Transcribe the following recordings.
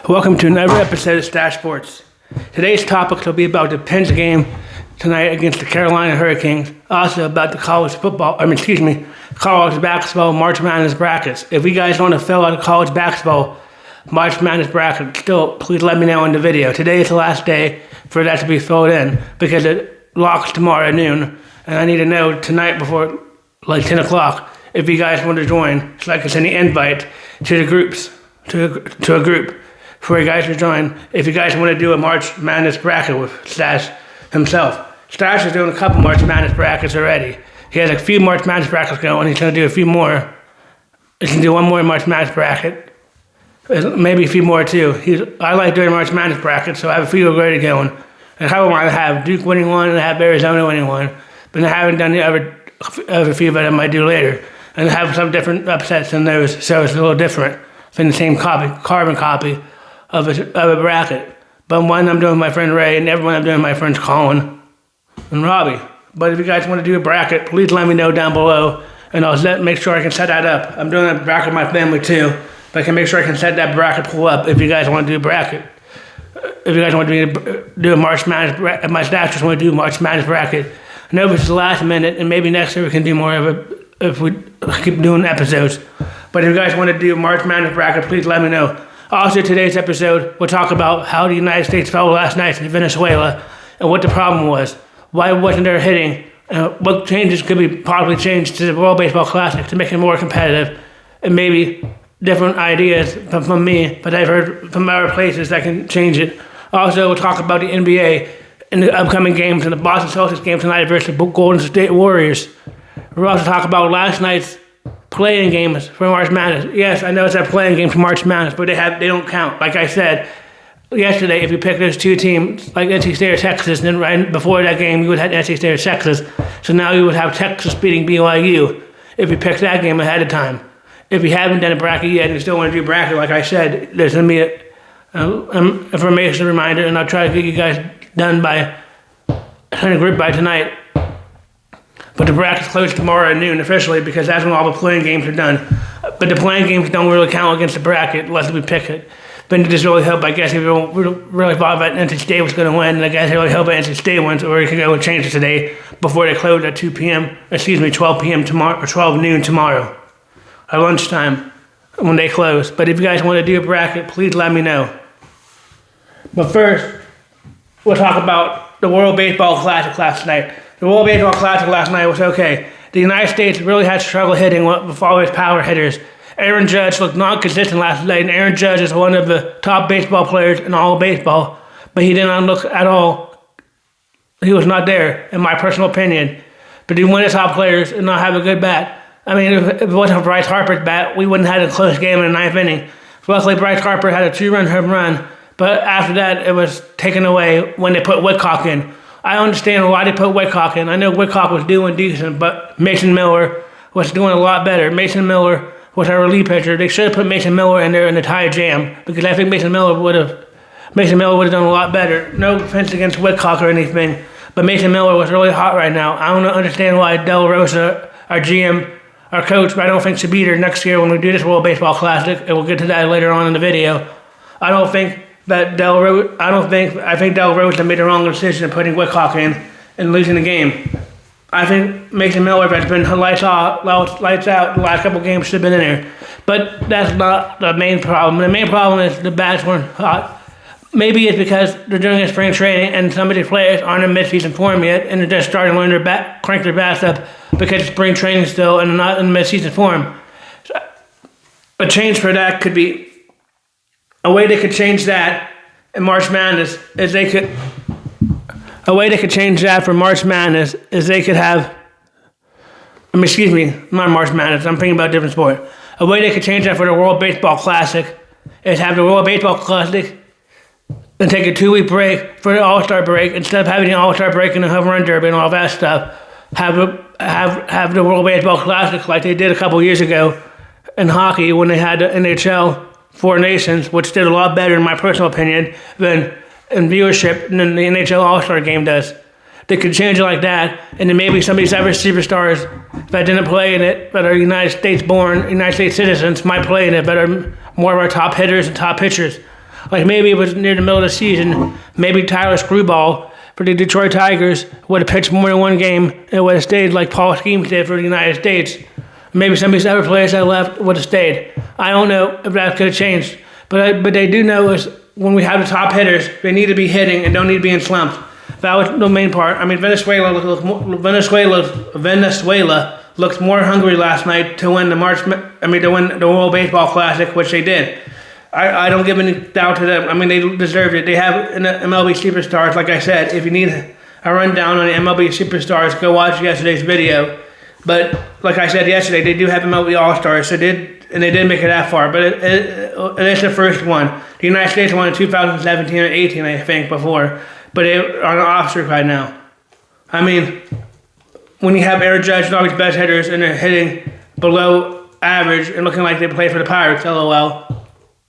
Welcome to another episode of Stache Sports. Today's topics will be about the Pens game tonight against the Carolina Hurricanes, also about the college basketball March Madness brackets. If you guys want to fill out a college basketball March Madness bracket, still, please let me know in the video. Today is the last day for that to be filled in because it locks tomorrow at noon, and I need to know tonight before like 10 o'clock if you guys want to join so I can send the invite to the groups, to a group for you guys to join if you guys want to do a March Madness bracket with Stache himself. Stache is doing a couple March Madness brackets already. He has a few March Madness brackets going. He's going to do a few more. He's going to do one more March Madness bracket. Maybe a few more too. I like doing March Madness brackets, so I have a few already going. And I want to have Duke winning one and I have Arizona winning one, but I haven't done the other few that I might do later. And I have some different upsets in those, so it's a little different than the same carbon copy of a bracket. But one I'm doing with my friend Ray, and the other one I'm doing with my friends Colin and Robbie. But if you guys want to do a bracket, please let me know down below, and I'll make sure I can set that up. I'm doing a bracket with my family too, but I can make sure I can set that bracket pull up if you guys want to do a bracket. If you guys want to do a March Madness bracket, if my staff just want to do a March Madness bracket, I know if it's the last minute, and maybe next year we can do more of it if we keep doing episodes. But if you guys want to do a March Madness bracket, please let me know. Also, today's episode, we'll talk about how the United States fell last night in Venezuela and what the problem was. Why wasn't there hitting? What changes could be possibly changed to the World Baseball Classic to make it more competitive? And maybe different ideas from me, but I've heard from other places that can change it. Also, we'll talk about the NBA and the upcoming games and the Boston Celtics game tonight versus the Golden State Warriors. We'll also talk about last night's playing games for March Madness. Yes, I know it's a playing game for March Madness, but they don't count. Like I said yesterday, if you pick those two teams, like NC State or Texas, then right before that game you would have NC State or Texas. So now you would have Texas beating BYU if you picked that game ahead of time. If you haven't done a bracket yet and you still want to do a bracket, like I said, there's going to be an information reminder, and I'll try to get you guys done by trying to group by tonight. But the bracket's closed tomorrow at noon officially because that's when all the playing games are done. But the playing games don't really count against the bracket unless we pick it. But it just really helped, I guess, if you really thought that NC State was going to win, and I guess it really helped that NC State wins, or you could go and change it today before they close at 12 p.m. tomorrow, or 12 noon tomorrow, at lunchtime when they close. But if you guys want to do a bracket, please let me know. But first, we'll talk about the World Baseball Classic last night. The World Baseball Classic last night was okay. The United States really had struggle hitting with all his power hitters. Aaron Judge looked non-consistent last night, and Aaron Judge is one of the top baseball players in all of baseball, but he did not look at all. He was not there, in my personal opinion. But he won the top players and not have a good bat. I mean, if it wasn't for Bryce Harper's bat, we wouldn't have had a close game in the ninth inning. Luckily, Bryce Harper had a 2-run home run, but after that, it was taken away when they put Whitcock in. I understand why they put Whitcock in. I know Whitcock was doing decent, but Mason Miller was doing a lot better. Mason Miller was our relief pitcher. They should have put Mason Miller in there in the tie jam because I think Mason Miller would have done a lot better. No offense against Whitcock or anything, but Mason Miller was really hot right now. I don't understand why Del Rosa, our GM, our coach, but I don't think should be there next year when we do this World Baseball Classic, and we'll get to that later on in the video. I think Del Rosa made the wrong decision of putting Whitcock in and losing the game. I think Mason Miller has been lights out the last couple games, should have been in there. But that's not the main problem. The main problem is the bats weren't hot. Maybe it's because they're doing a spring training and some of these players aren't in mid-season form yet, and they're just starting to learn crank their bats up because it's spring training still and they're not in mid-season form. So, a change for that could be a way they could change that in March Madness is they could have, not March Madness, I'm thinking about a different sport. A way they could change that for the World Baseball Classic is have the World Baseball Classic and take a 2-week break for the All-Star break instead of having the All-Star break and the Home Run Derby and all that stuff. Have the World Baseball Classic like they did a couple years ago in hockey when they had the NHL Four Nations, which did a lot better, in my personal opinion, than in viewership than the NHL All-Star Game does. They could change it like that, and then maybe some of these other superstars that didn't play in it, that are United States born, United States citizens, might play in it, but are more of our top hitters and top pitchers. Like maybe it was near the middle of the season, maybe Tyler Screwball for the Detroit Tigers would have pitched more than one game and would have stayed like Paul Skeens did for the United States. Maybe some of these other players that left would have stayed. I don't know if that could have changed. But they do know is when we have the top hitters, they need to be hitting and don't need to be in slumps. That was the main part. I mean, Venezuela looked more hungry last night to win the World Baseball Classic, which they did. I don't give any doubt to them. I mean, they deserved it. They have MLB superstars. Like I said, if you need a rundown on the MLB superstars, go watch yesterday's video. But like I said yesterday, they do have MLB All-Stars, and they did make it that far. But it is the first one. The United States won in 2017 or 18, I think, before. But they're on an off streak right now. I mean, when you have Aaron Judge and all these best hitters and they're hitting below average and looking like they play for the Pirates, LOL,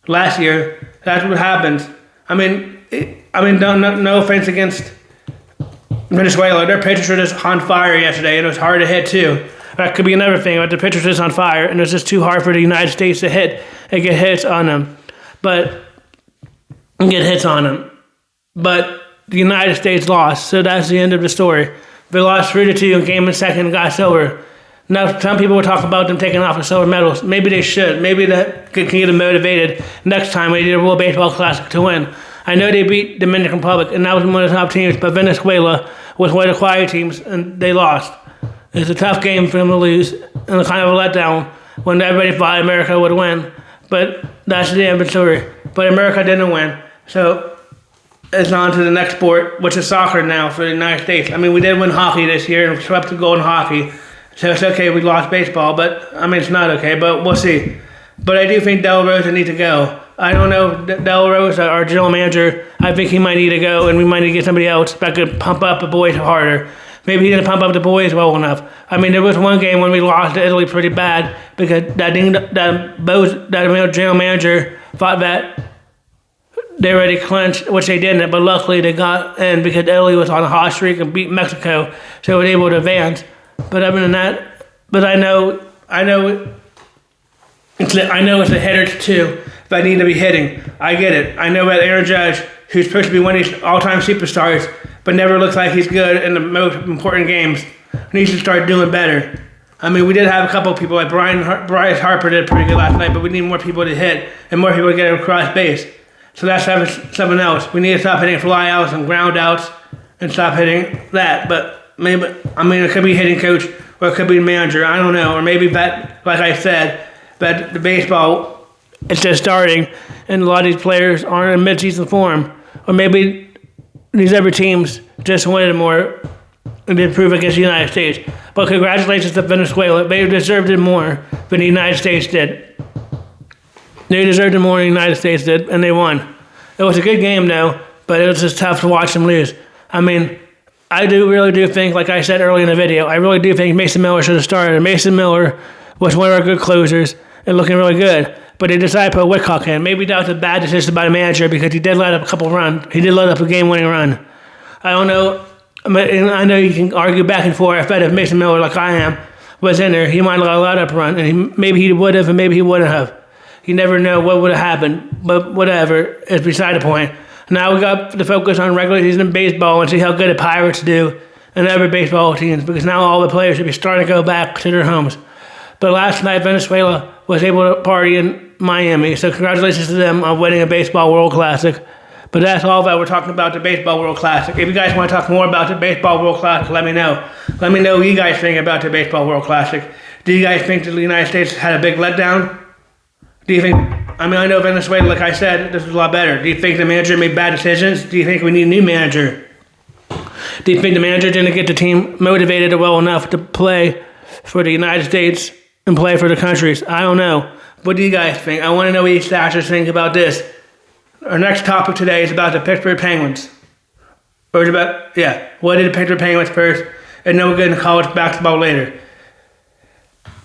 last year, that's what happens. I mean, no offense against Venezuela. Their pitchers were just on fire yesterday, and it was hard to hit too. That could be another thing, but the pitchers were just on fire, and it was just too hard for the United States to hit and get hits on them. But the United States lost, so that's the end of the story. They lost 3-2 in game and second and got silver. Now, some people will talk about them taking off the silver medals. Maybe they should. Maybe that can get them motivated next time they do a World Baseball Classic to win. I know they beat Dominican Republic, and that was one of the top teams, but Venezuela was one of the quiet teams, and they lost. It's a tough game for them to lose, and kind of a letdown when everybody thought America would win. But that's the end of the story. But America didn't win, so it's on to the next sport, which is soccer now for the United States. I mean, we did win hockey this year and swept the gold in hockey. So it's okay we lost baseball, but I mean, it's not okay, but we'll see. But I do think Del Rosa needs to go. I don't know, Del Rosa, our general manager, I think he might need to go, and we might need to get somebody else that could pump up the boys harder. Maybe he didn't pump up the boys well enough. I mean, there was one game when we lost to Italy pretty bad because that general manager thought that they already clinched, which they didn't, but luckily they got in because Italy was on a hot streak and beat Mexico, so they were able to advance. But other than that, but I know it's the hitters too that need to be hitting. I get it. I know that Aaron Judge, who's supposed to be one of these all-time superstars, but never looks like he's good in the most important games, needs to start doing better. I mean, we did have a couple of people like Bryce Harper did pretty good last night, but we need more people to hit and more people to get across base. So that's something else. We need to stop hitting fly outs and ground outs and stop hitting that. But maybe, I mean, it could be hitting coach or it could be manager. I don't know. Or maybe that, like I said, that the baseball is just starting and a lot of these players aren't in mid-season form. Or maybe these other teams just wanted more and did prove against the United States. But congratulations to Venezuela. They deserved it more than the United States did. They deserved it more than the United States did, and they won. It was a good game, though, but it was just tough to watch them lose. I mean, I really do think, like I said earlier in the video, I really do think Mason Miller should have started. Mason Miller was one of our good closers and looking really good, but they decided to put Whitcock in. Maybe that was a bad decision by the manager because he did let up a couple runs. He did let up a game-winning run. I don't know. I know you can argue back and forth that if Mason Miller, like I am, was in there, he might have let up a run, and maybe he would have and maybe he wouldn't have. You never know what would have happened, but whatever, it's beside the point. Now we got to focus on regular season baseball and see how good the Pirates do and other baseball teams, because now all the players should be starting to go back to their homes. But last night, Venezuela was able to party in Miami, so congratulations to them on winning a Baseball World Classic. But that's all that we're talking about, the Baseball World Classic. If you guys want to talk more about the Baseball World Classic, let me know. Let me know what you guys think about the Baseball World Classic. Do you guys think that the United States had a big letdown? Do you think, I mean, I know Venezuela, like I said, this was a lot better. Do you think the manager made bad decisions? Do you think we need a new manager? Do you think the manager didn't get the team motivated well enough to play for the United States and play for the countries? I don't know. What do you guys think? I want to know what you Stachers think about this. Our next topic today is about the Pittsburgh Penguins. Or it's about, what did the Pittsburgh Penguins first? And then we'll get into college basketball later.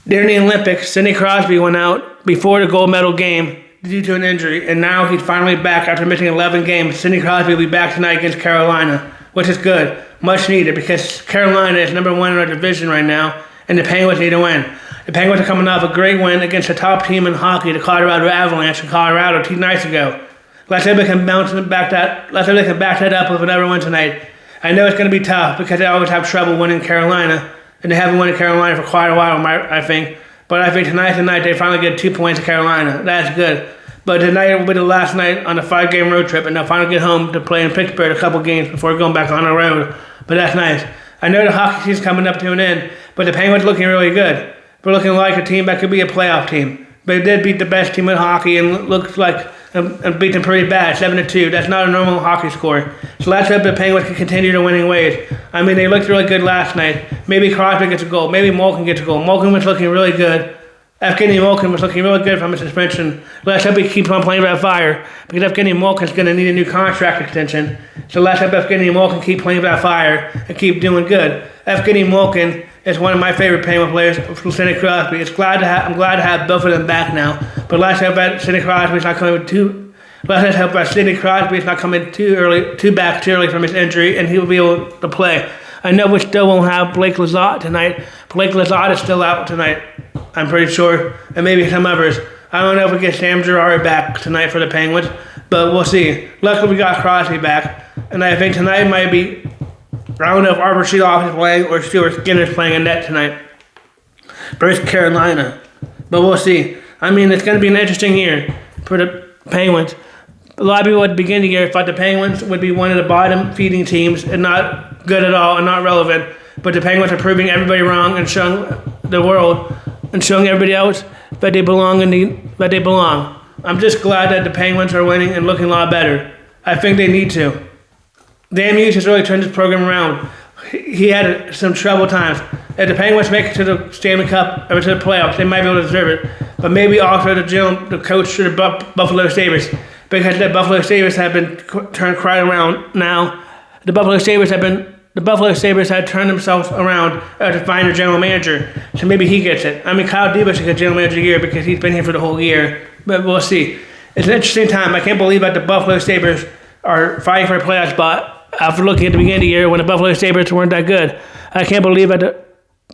During the Olympics, Sidney Crosby went out before the gold medal game due to an injury, and now he's finally back after missing 11 games. Sidney Crosby will be back tonight against Carolina, which is good, much needed, because Carolina is number one in our division right now, and the Penguins need to win. The Penguins are coming off a great win against the top team in hockey, the Colorado Avalanche in Colorado 2 nights ago. Let's hope they can back that up with another one tonight. I know it's going to be tough because they always have trouble winning Carolina, and they haven't won in Carolina for quite a while, I think. But I think tonight they finally get 2 points to Carolina. That's good. But tonight will be the last night on a 5-game road trip, and they'll finally get home to play in Pittsburgh a couple games before going back on the road. But that's nice. I know the hockey season's coming up to an end, but the Penguins looking really good. They're looking like a team that could be a playoff team. They did beat the best team in hockey and looks like and beat them pretty bad, 7-2. That's not a normal hockey score. So let's hope the Penguins can continue their winning ways. I mean, they looked really good last night. Maybe Crosby gets a goal. Maybe Malkin gets a goal. Malkin was looking really good. Evgeny Malkin was looking really good from his suspension. Let's hope he keeps on playing that fire, because Evgeny Malkin's going to need a new contract extension. So let's hope Evgeny Malkin keep playing that fire and keep doing good. Evgeny Malkin is one of my favorite Penguin players from Sidney Crosby. I'm glad to have both of them back now. But let's hope that Sidney Crosby's not coming too early from his injury, and he will be able to play. I know we still won't have Blake Lizotte tonight. Blake Lizotte is still out tonight, I'm pretty sure, and maybe some others. I don't know if we get Sam Girard back tonight for the Penguins, but we'll see. Luckily, we got Crosby back, and I think tonight might be, I don't know if Arber Sheedoff is playing or Stuart Skinner's playing in net tonight versus Carolina, but we'll see. I mean, it's going to be an interesting year for the Penguins. A lot of people at the beginning of the year thought the Penguins would be one of the bottom feeding teams and not good at all and not relevant. But the Penguins are proving everybody wrong and showing the world and showing everybody else that they belong. I'm just glad that the Penguins are winning and looking a lot better. I think they need to. Dan Hughes has really turned this program around. He had some trouble times. If the Penguins make it to the Stanley Cup or to the playoffs, they might be able to deserve it. But maybe also the coach to the Buffalo Sabres, because the Buffalo Sabres have been turned quite around now. The Buffalo Sabres had turned themselves around to find a general manager. So maybe he gets it. I mean, Kyle Dubas is a general manager year because he's been here for the whole year. But we'll see. It's an interesting time. I can't believe that the Buffalo Sabres are fighting for a playoff spot after looking at the beginning of the year when the Buffalo Sabres weren't that good. I can't believe that the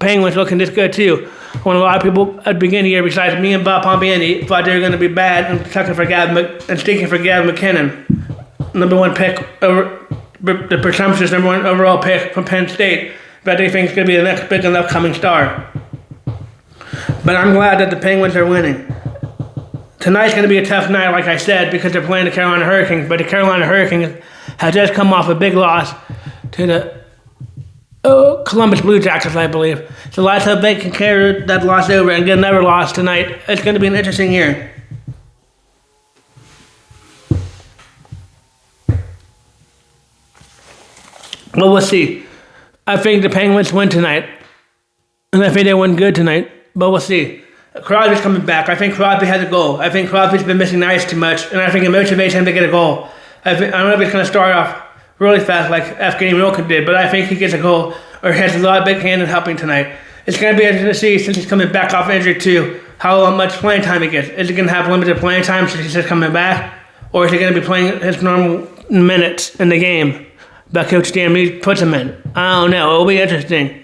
Penguins looking this good too. When a lot of people at the beginning of the year, besides me and Bob Pompiani, thought they were going to be bad and sticking for Gavin McKinnon, number one pick over the presumptuous number one overall pick from Penn State, that they think is going to be the next big and upcoming star. But I'm glad that the Penguins are winning. Tonight's going to be a tough night, like I said, because they're playing the Carolina Hurricanes. But the Carolina Hurricanes have just come off a big loss to the Columbus Blue Jackets, I believe. So let's hope they can carry that loss over and get another loss tonight. It's going to be an interesting year. Well, we'll see. I think the Penguins win tonight. And I think they win good tonight. But we'll see. Crosby's coming back. I think Crosby has a goal. I think Crosby's been missing the ice too much. And I think it motivates him to get a goal. I don't know if he's going to start off really fast like Evgeny Malkin did, but I think he gets a goal or has a lot of big hand in helping tonight. It's going to be interesting to see, since he's coming back off injury too, how much playing time he gets. Is he going to have limited playing time since he's just coming back? Or is he going to be playing his normal minutes in the game that Coach Dan Reed puts him in? I don't know. It will be interesting.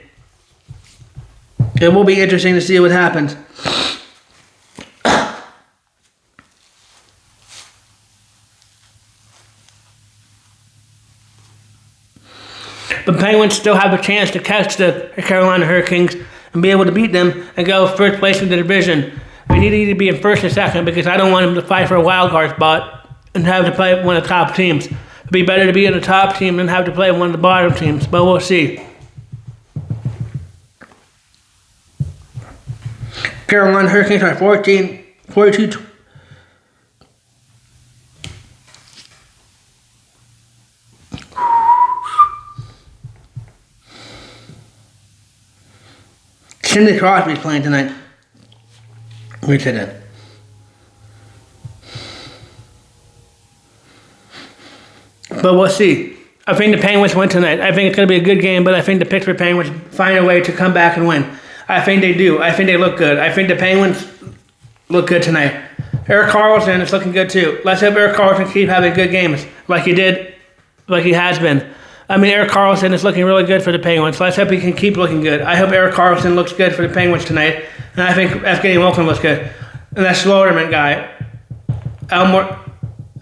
It will be interesting to see what happens. But Penguins still have a chance to catch the Carolina Hurricanes and be able to beat them and go first place in the division. We need to either be in first or second, because I don't want them to fight for a wild card spot and have to play one of the top teams. It'd be better to be in the top team than have to play one of the bottom teams, but we'll see. Carolina Hurricanes are 42. Sidney Crosby's playing tonight. We said that. But we'll see. I think the Penguins win tonight. I think it's going to be a good game, but I think the Pittsburgh Penguins find a way to come back and win. I think they do. I think they look good. I think the Penguins look good tonight. Erik Karlsson is looking good too. Let's hope Erik Karlsson keep having good games like he has been. I mean, Erik Karlsson is looking really good for the Penguins. Let's hope he can keep looking good. I hope Erik Karlsson looks good for the Penguins tonight. And I think Evgeny Malkin looks good. And that Slaughterman guy,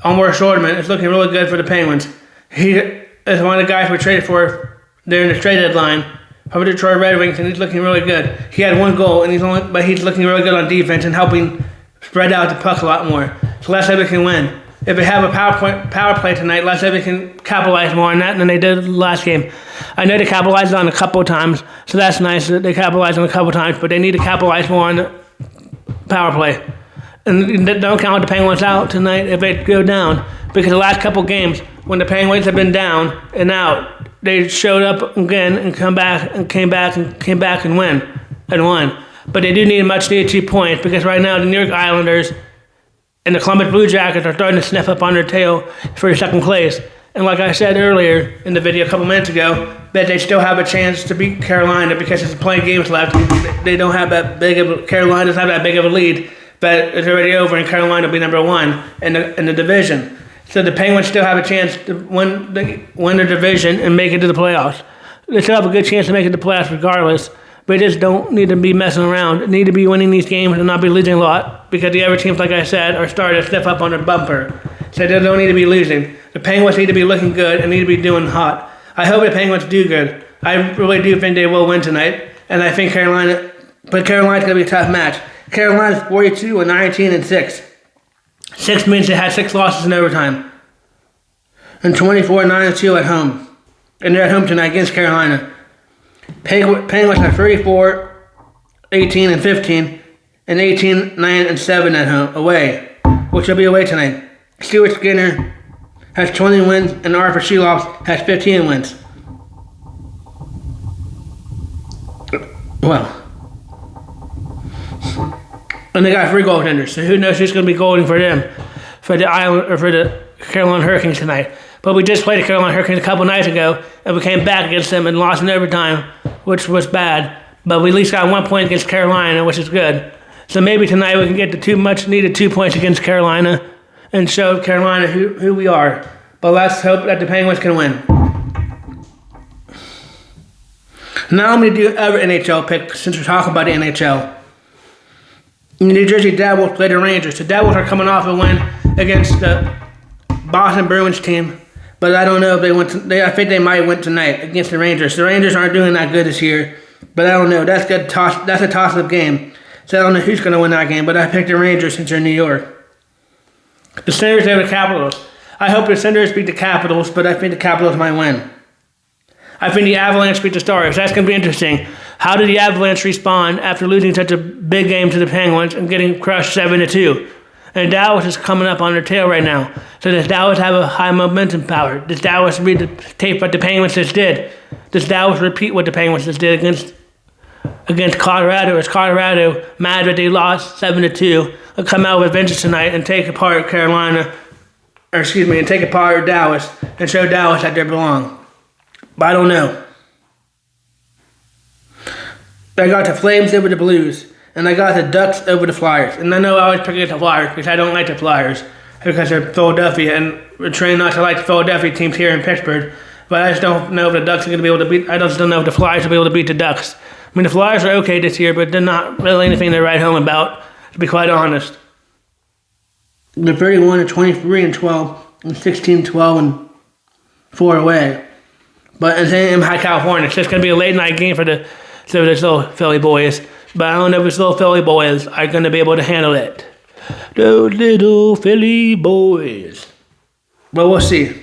Elmore Shortman is looking really good for the Penguins. He is one of the guys we traded for during the trade deadline from the Detroit Red Wings, and he's looking really good. He had 1 goal, and he's looking really good on defense and helping spread out the puck a lot more. So let's say we can win. If they have a power play tonight, let's say we can capitalize more on that than they did last game. I know they capitalized on a couple of times, so that's nice that they capitalized on a couple of times, but they need to capitalize more on the power play. And don't count the Penguins out tonight if they go down, because the last couple of games, when the Penguins have been down and out, they showed up again and came back and won. But they do need a much needed 2 points, because right now the New York Islanders and the Columbus Blue Jackets are starting to sniff up on their tail for second place. And like I said earlier in the video a couple minutes ago, that they still have a chance to beat Carolina because there's plenty games left. They don't have that big of a, Carolina doesn't have that big of a lead, but it's already over, and Carolina will be number 1 in the division. So the Penguins still have a chance to win the division and make it to the playoffs. They still have a good chance to make it to the playoffs regardless. But they just don't need to be messing around. They need to be winning these games and not be losing a lot, because the other teams, like I said, are starting to step up on their bumper. So they don't need to be losing. The Penguins need to be looking good and need to be doing hot. I hope the Penguins do good. I really do think they will win tonight, and I think Carolina's going to be a tough match. Carolina's 42-19-6. 6 means they had 6 losses in overtime, and 24-9-2 at home. And they're at home tonight against Carolina. Penguins are 34-18-15 and 18-9-7 at home away, which will be away tonight. Stuart Skinner has 20 wins and Arthur Sheloff has 15 wins. Well, and they got 3 goaltenders, so who knows who's going to be goaling for them, for the Island or for the Carolina Hurricanes tonight. But we just played the Carolina Hurricanes a couple nights ago, and we came back against them and lost in overtime, which was bad. But we at least got 1 point against Carolina, which is good. So maybe tonight we can get the much needed 2 points against Carolina and show Carolina who we are. But let's hope that the Penguins can win. Now I'm going to do other NHL picks since we're talking about the NHL. The New Jersey Devils play the Rangers. The Devils are coming off a win against the Boston Bruins team. But I don't know if they went. I think they might win tonight against the Rangers. The Rangers aren't doing that good this year, but I don't know. That's a toss-up game. So I don't know who's going to win that game. But I picked the Rangers since they're in New York. The Senators have the Capitals. I hope the Senators beat the Capitals, but I think the Capitals might win. I think the Avalanche beat the Stars. That's going to be interesting. How did the Avalanche respond after losing such a big game to the Penguins and getting crushed 7-2? And Dallas is coming up on their tail right now. So does Dallas have a high momentum power? Does Dallas read the tape what the Penguins just did? Does Dallas repeat what the Penguins just did against Colorado? Is Colorado mad that they lost 7-2? Will come out with vengeance tonight and take apart and take apart Dallas and show Dallas that they belong. But I don't know. I got the Flames over the Blues. And I got the Ducks over the Flyers. And I know I always pick against the Flyers because I don't like the Flyers because they're Philadelphia, and we're trained not to like the Philadelphia teams here in Pittsburgh. But I just don't know if the Ducks are going to be able to beat. I just don't know if the Flyers will be able to beat the Ducks. I mean, the Flyers are okay this year, but they're not really anything to write home about, to be quite honest. They're 31-23-12 and 16-12-4 away. But in High California, it's just going to be a late night game for the little Philly boys. But I don't know if these little Philly boys are going to be able to handle it. Those little Philly boys. But we'll see.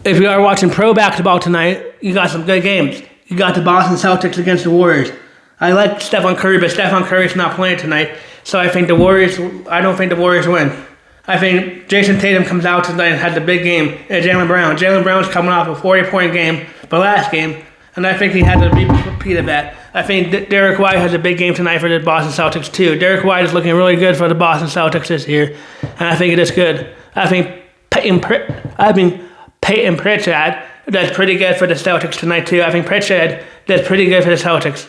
If you are watching pro basketball tonight, you got some good games. You got the Boston Celtics against the Warriors. I like Stephen Curry, but Stephen Curry's not playing tonight, so I don't think the Warriors win. I think Jason Tatum comes out tonight and has a big game, and Jaylen Brown. Jaylen Brown's coming off a 40-point game the last game, and I think he has a repeat of that. I think Derek White has a big game tonight for the Boston Celtics too. Derek White is looking really good for the Boston Celtics this year, and I think it is good. I think Peyton Pritchard does pretty good for the Celtics tonight too. I think Pritchard does pretty good for the Celtics.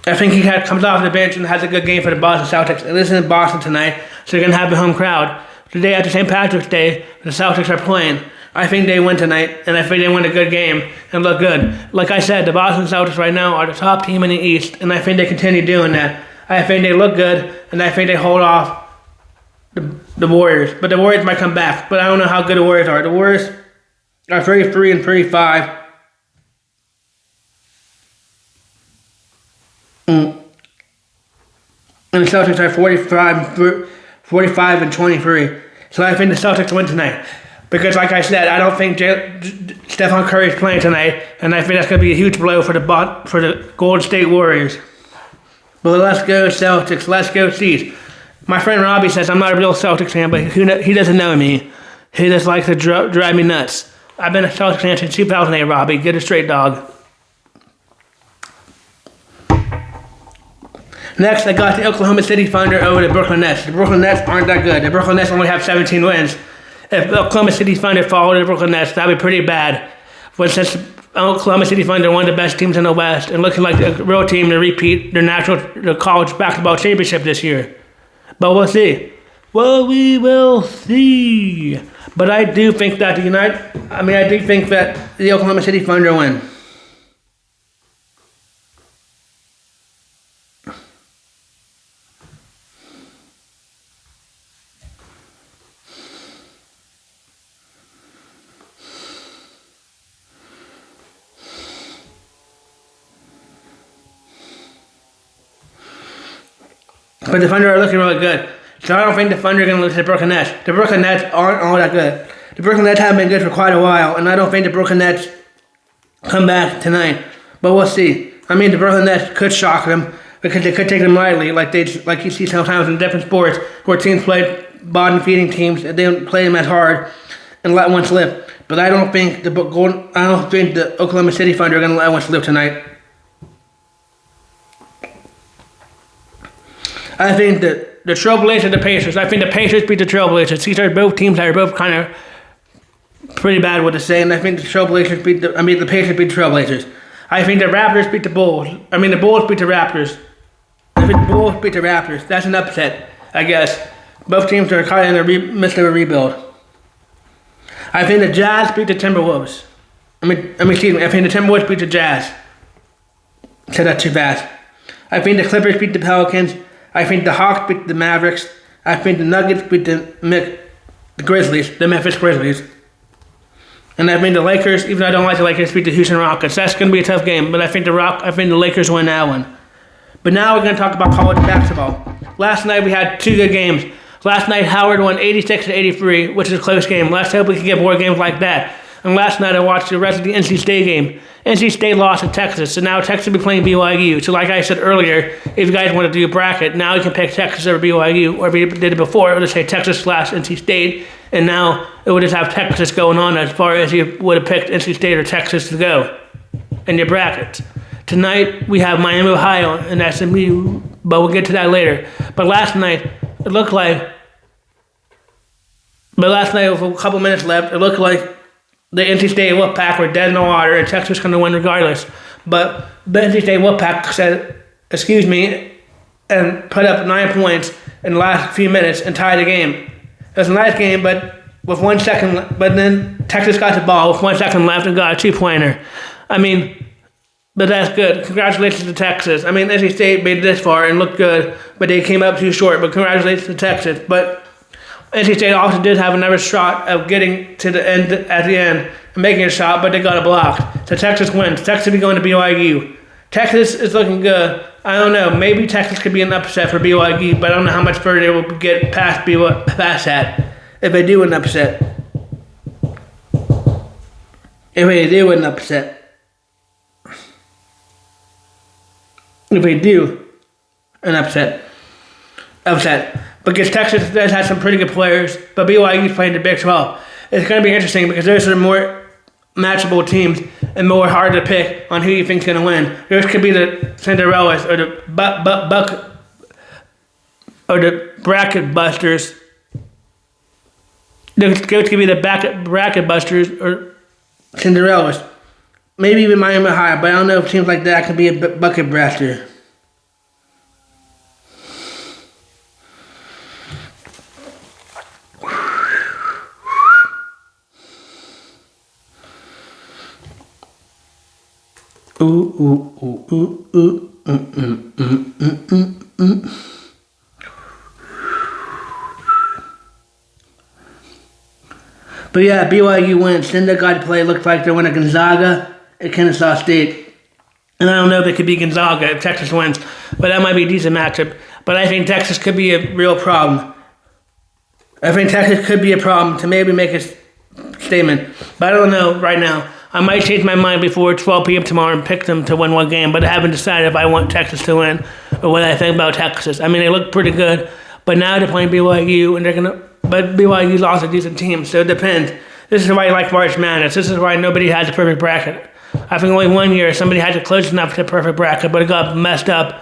I think he comes off the bench and has a good game for the Boston Celtics. It is in Boston tonight, so they're going to have the home crowd. The day after St. Patrick's Day, the Celtics are playing. I think they win tonight, and I think they win a good game and look good. Like I said, the Boston Celtics right now are the top team in the East, and I think they continue doing that. I think they look good, and I think they hold off the Warriors. But the Warriors might come back, but I don't know how good the Warriors are. The Warriors are 33 and 35. And the Celtics are 45 and 23. So I think the Celtics win tonight. Because like I said, I don't think Stephen Curry is playing tonight. And I think that's going to be a huge blow for the Golden State Warriors. But let's go Celtics. Let's go Chiefs. My friend Robbie says I'm not a real Celtics fan, but he doesn't know me. He just likes to drive me nuts. I've been a Celtics fan since 2008, Robbie. Get it straight, dog. Next, I got the Oklahoma City Thunder over the Brooklyn Nets. The Brooklyn Nets aren't that good. The Brooklyn Nets only have 17 wins. If the Oklahoma City Thunder followed the Brooklyn Nets, that would be pretty bad. But since Oklahoma City Thunder are one of the best teams in the West and looking like a real team to repeat the college basketball championship this year. But we'll see. Well, we will see. But I do think that the Oklahoma City Thunder win. But the Thunder are looking really good. So I don't think the Thunder are going to lose to the Brooklyn Nets. The Brooklyn Nets aren't all that good. The Brooklyn Nets haven't been good for quite a while, and I don't think the Brooklyn Nets come back tonight. But we'll see. I mean, the Brooklyn Nets could shock them because they could take them lightly, like you see sometimes in different sports where teams play bottom-feeding teams and they don't play them as hard and let one slip. But I don't think the Oklahoma City Thunder are going to let one slip tonight. I think that the Trailblazers and the Pacers. I think the Pacers beat the Trailblazers. These are both teams that are both kind of pretty bad with the saying. I think the Pacers beat the Trailblazers. I think the Raptors beat the Bulls. The Bulls beat the Raptors. I think the Bulls beat the Raptors. That's an upset, I guess. Both teams are kind of in the midst of a rebuild. I think the Jazz beat the Timberwolves. I think the Timberwolves beat the Jazz. Said that too fast. I think the Clippers beat the Pelicans. I think the Hawks beat the Mavericks. I think the Nuggets beat the Memphis Grizzlies. And I think the Lakers, even though I don't like the Lakers, beat the Houston Rockets. That's going to be a tough game, but I think the Lakers win that one. But now we're going to talk about college basketball. Last night we had two good games. Last night Howard won 86-83, which is a close game. Let's hope we can get more games like that. And last night I watched the rest of the NC State game. NC State lost to Texas, so now Texas will be playing BYU. So like I said earlier, if you guys want to do a bracket, now you can pick Texas over BYU. Or if you did it before, it would just say Texas/NC State. And now it would just have Texas going on as far as you would have picked NC State or Texas to go in your brackets. Tonight we have Miami, Ohio, and SMU, but we'll get to that later. But last night, it looked like, with a couple minutes left, it looked like the NC State Wolfpack were dead in the water, and Texas was going to win regardless. But the NC State Wolfpack said, excuse me, and put up 9 points in the last few minutes and tied the game. It was a nice game, but with 1 second, but then Texas got the ball with 1 second left and got a 2-pointer. But that's good. Congratulations to Texas. NC State made it this far and looked good, but they came up too short. But congratulations to Texas. But NC State also did have another shot of getting to the end at the end and making a shot, but they got it blocked. So Texas wins. Texas will be going to BYU. Texas is looking good. I don't know. Maybe Texas could be an upset for BYU, but I don't know how much further they will get past that if they do an upset. If they do an upset. Because Texas does have some pretty good players, but BYU is playing the Big 12. It's going to be interesting because those are more matchable teams and more hard to pick on who you think is going to win. Those could be the Cinderellas or the bracket busters. Those could be the bracket busters or Cinderellas. Maybe even Miami High, but I don't know if teams like that could be a bucket buster. But yeah, BYU wins. Syndergaard play looked like they're winning Gonzaga at Kennesaw State. And I don't know if it could be Gonzaga if Texas wins, but that might be a decent matchup. But I think Texas could be a real problem. I think Texas could be a problem to maybe make a statement. But I don't know right now. I might change my mind before 12 p.m. tomorrow and pick them to win one game, but I haven't decided if I want Texas to win or what I think about Texas. I mean, they look pretty good, but now they're playing BYU, and but BYU lost a decent team, so it depends. This is why I like March Madness. This is why nobody has a perfect bracket. I think only one year somebody had it close enough to a perfect bracket, but it got messed up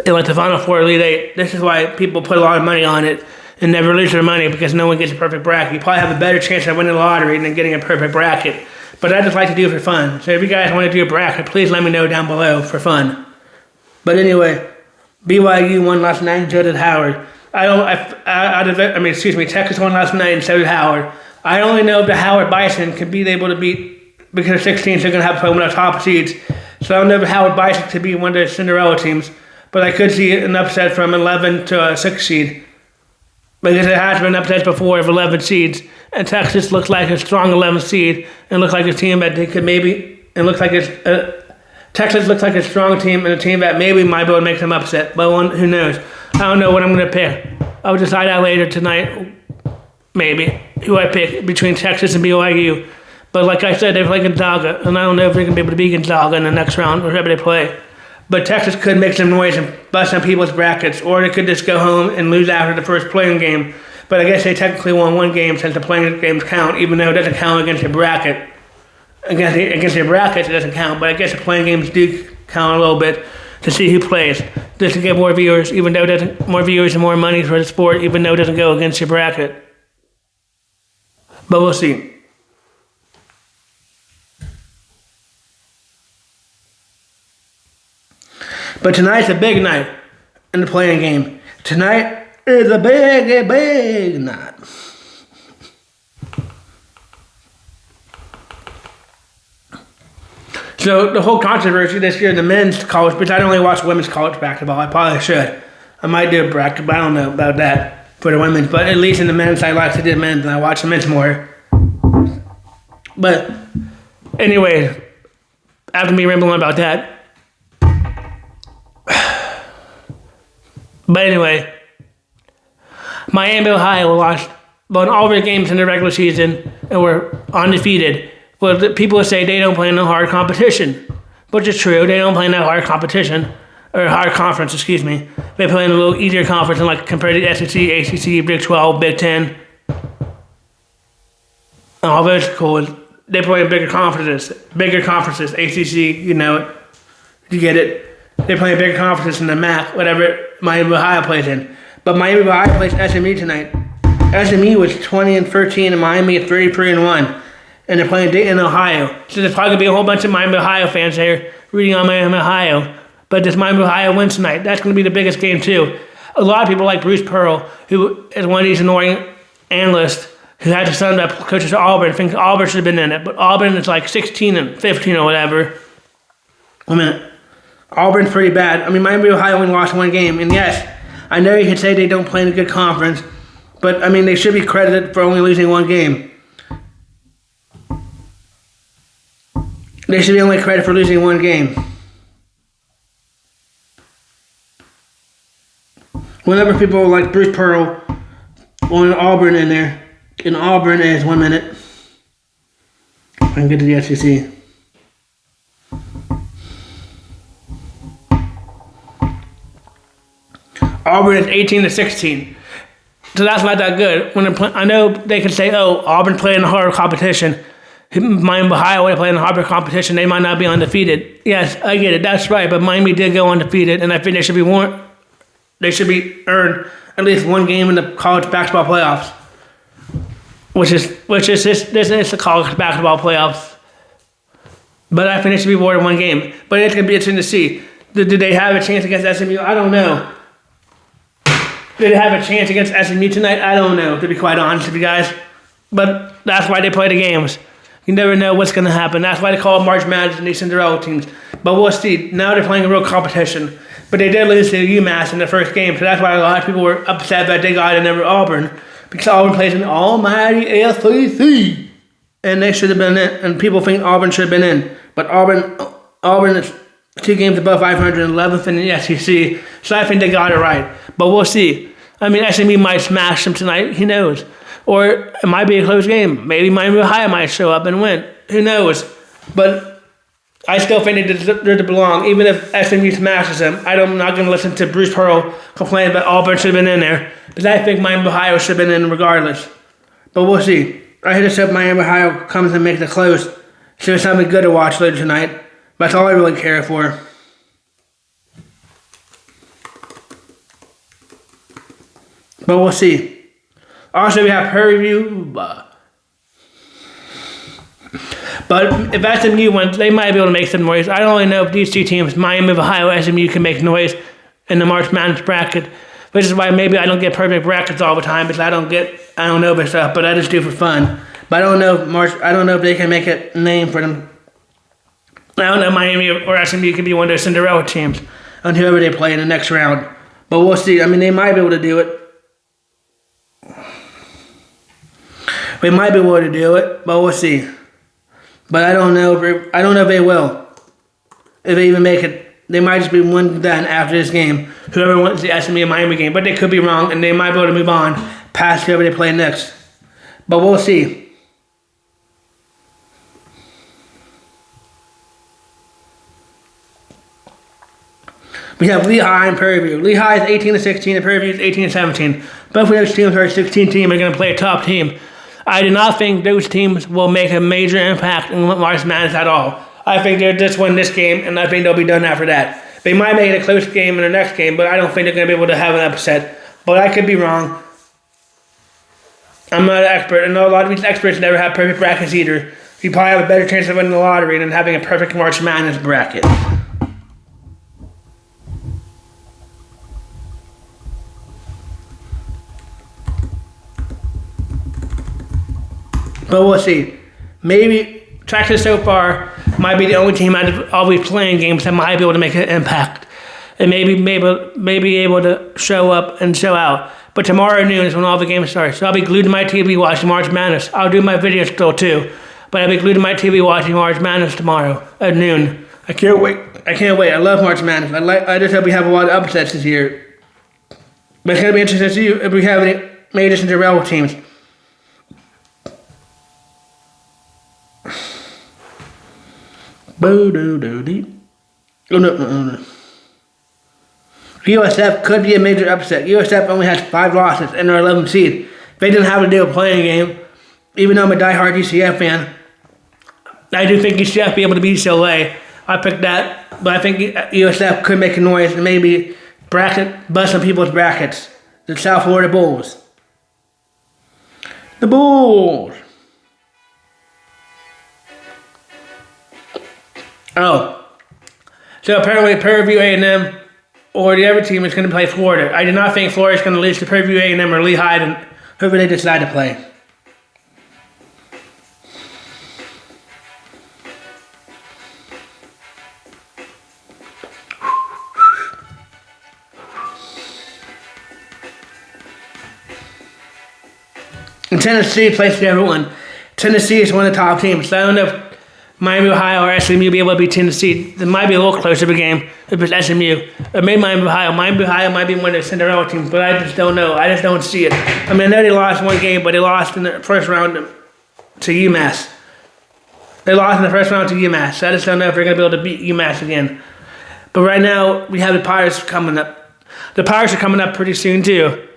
in like the Final Four, Elite Eight. This is why people put a lot of money on it and never lose their money, because no one gets a perfect bracket. You probably have a better chance of winning the lottery than getting a perfect bracket. But I just like to do it for fun. So if you guys want to do a bracket, please let me know down below for fun. But anyway, BYU won last night and so did Howard. Texas won last night and so did Howard. I only know if the Howard Bison can be able to beat, because 16 they're going to have to play one of the top seeds. So I don't know if Howard Bison could be one of the Cinderella teams. But I could see an upset from 11 to a 6 seed. Because there has been upsets before of 11 seeds. And Texas looks like a strong 11 seed. And looks like a team that they could maybe... And looks like Texas looks like a strong team and a team that maybe might be able to make them upset. But who knows? I don't know what I'm going to pick. I'll decide that later tonight. Maybe. Who I pick between Texas and BYU. But like I said, they play Gonzaga. And I don't know if they're going to be able to beat Gonzaga in the next round or whoever they play. But Texas could make some noise and bust on people's brackets, or they could just go home and lose after the first playing game. But I guess they technically won one game since the playing games count, even though it doesn't count against your bracket. Against your brackets, it doesn't count, but I guess the playing games do count a little bit to see who plays, just to get more viewers, even though it doesn't, more viewers and more money for the sport, even though it doesn't go against your bracket. But we'll see. But tonight's a big night in the playing game. Tonight is a big night. So the whole controversy this year in the men's college, but I don't really watch women's college basketball. I probably should. I might do a bracket, but I don't know about that for the women's. But at least in the men's, I like to do the men's, and I watch the men's more. But anyway, after me rambling about that. But anyway, Miami, Ohio lost all their games in the regular season and were undefeated. Well, people say they don't play in a hard competition, which is true. They don't play in that hard competition, or hard conference, excuse me. They play in a little easier conference, like compared to the SEC, ACC, Big 12, Big 10. And all those schools, they play in bigger conferences, ACC, you know it. You get it. They play in bigger conferences than the MAC, whatever Miami, Ohio plays in. But Miami, Ohio plays SMU tonight. SMU was 20-13, and Miami is 33-1. And they're playing Dayton, Ohio. So there's probably going to be a whole bunch of Miami, Ohio fans there rooting on Miami, Ohio. But this Miami, Ohio wins tonight. That's going to be the biggest game, too. A lot of people like Bruce Pearl, who is one of these annoying analysts who had a son that coaches at Auburn, thinks Auburn should have been in it. But Auburn is like 16-15 or whatever. Wait a minute. Auburn's pretty bad. I mean, Miami, Ohio only lost one game. And yes, I know you could say they don't play in a good conference, but I mean, they should be credited for only losing one game. They should be only credited for losing one game. Whenever people like Bruce Pearl want Auburn in there, and Auburn is 1 minute. I can get to the SEC. Auburn is 18-16, so that's not that good. I know they can say, "Oh, Auburn playing in a harder competition." Miami, Ohio, when they play in a harder competition, they might not be undefeated. Yes, I get it. That's right. But Miami did go undefeated, and I think they should be They should be earned at least one game in the college basketball playoffs, which is the college basketball playoffs. But I think they should be awarded one game. But it's going to be interesting to see. Did they have a chance against SMU? I don't know. Did they have a chance against SMU tonight? I don't know, to be quite honest with you guys. But that's why they play the games. You never know what's going to happen. That's why they call it March Madness and these Cinderella teams. But we'll see. Now they're playing a real competition. But they did lose to UMass in the first game, so that's why a lot of people were upset that they got in over Auburn. Because Auburn plays in the almighty SEC. And they should have been in. And people think Auburn should have been in. But Auburn is 2 games above 500, 11th in the SEC. So I think they got it right. But we'll see. I mean, SMU might smash them tonight. Who knows? Or it might be a close game. Maybe Miami of Ohio might show up and win. Who knows? But I still think they deserve to belong. Even if SMU smashes them, I'm not going to listen to Bruce Pearl complain about Auburn should have been in there. Because I think Miami of Ohio should have been in regardless. But we'll see. I just hope Miami of Ohio comes and makes it close. So it's something good to watch later tonight. That's all I really care for. But we'll see. Also, we have Prairie View. But if SMU wins, they might be able to make some noise. I don't really know if these 2 teams, Miami of Ohio, SMU, can make noise in the March Madness bracket. Which is why maybe I don't get perfect brackets all the time because I don't know this stuff, but I just do for fun. But I don't know if they can make a name for them. I don't know if Miami or SMU can be one of those Cinderella teams on whoever they play in the next round. But we'll see. I mean, they might be able to do it. We might be able to do it, but we'll see. But I don't know if they will. If they even make it. They might just be one done after this game. Whoever wins the SMU and Miami game. But they could be wrong, and they might be able to move on past whoever they play next. But we'll see. We have Lehigh and Prairie View. Lehigh is 18-16, and Prairie View is 18-17. Both of those teams are 16 team are going to play a top team. I do not think those teams will make a major impact in March Madness at all. I think they'll just win this game, and I think they'll be done after that. They might make it a close game in the next game, but I don't think they're going to be able to have an upset. But I could be wrong. I'm not an expert. I know a lot of these experts never have perfect brackets either. You probably have a better chance of winning the lottery than having a perfect March Madness bracket. But we'll see. Maybe Texas so far might be the only team out of all these playing games that might be able to make an impact. And maybe able to show up and show out. But tomorrow noon is when all the games start. So I'll be glued to my TV watching March Madness. I'll do my videos still too. But I'll be glued to my TV watching March Madness tomorrow at noon. I can't wait. I love March Madness. I just hope we have a lot of upsets this year. But it's going to be interesting to see if we have any major Cinderella teams. Boo-doo-doo-dee. Oh, no. USF could be a major upset. USF only has 5 losses and they're 11th seed. They didn't have to do a playing game. Even though I'm a diehard UCF fan, I do think UCF will be able to beat UCLA. I picked that, but I think USF could make a noise and maybe bust some people's brackets. The South Florida Bulls. The Bulls. Oh. So apparently Prairie View A&M or the other team is going to play Florida. I do not think Florida is going to lose to Prairie View A&M or Lehigh and whoever they decide to play. And Tennessee plays the other one. Tennessee is one of the top teams. So I don't know if Miami, Ohio, or SMU will be able to beat Tennessee. It might be a little closer of a game if it's SMU. Or maybe Miami, Ohio. Miami, Ohio might be one of the Cinderella teams, but I just don't know. I just don't see it. I mean, I know they lost one game, but they lost in the first round to UMass. They lost in the first round to UMass. So I just don't know if they're going to be able to beat UMass again. But right now, we have the Pirates coming up. The Pirates are coming up pretty soon, too.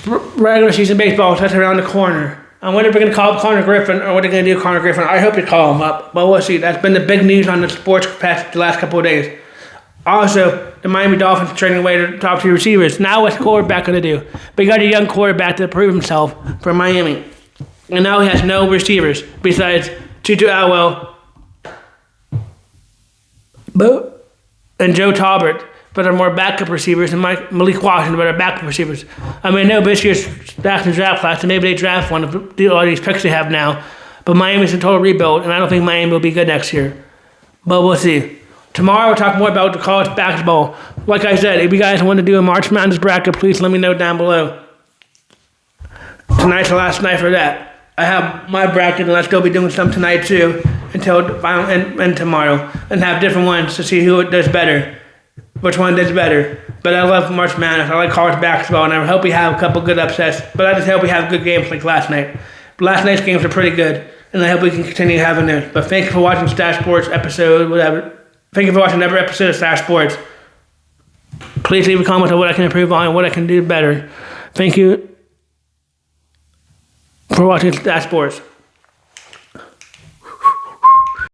Regular season baseball is just around the corner. I wonder if we're going to call up Connor Griffin or what they're going to do with Connor Griffin. I hope they call him up, but we'll see. That's been the big news on the sports past the last couple of days. Also, the Miami Dolphins are trading away their top 2 receivers. Now what's the quarterback going to do? We got a young quarterback to prove himself for Miami. And now he has no receivers besides Tutu Atwell and Joe Talbot. But are more backup receivers and Malik Washington, but are backup receivers. I mean, no, this year's draft class, and maybe they draft one of all these picks they have now. But Miami's a total rebuild, and I don't think Miami will be good next year. But we'll see. Tomorrow we'll talk more about the college basketball. Like I said, if you guys want to do a March Madness bracket, please let me know down below. Tonight's the last night for that. I have my bracket, and I'll still be doing some tonight too, until the final and tomorrow, and have different ones to see who does better, which one does better. But I love March Madness. I like college basketball, and I hope we have a couple good upsets. But I just hope we have good games like last night. But last night's games were pretty good, and I hope we can continue having them. But thank you for watching Stache Sports episode, whatever. Thank you for watching every episode of Stache Sports. Please leave a comment on what I can improve on and what I can do better. Thank you for watching Stache Sports.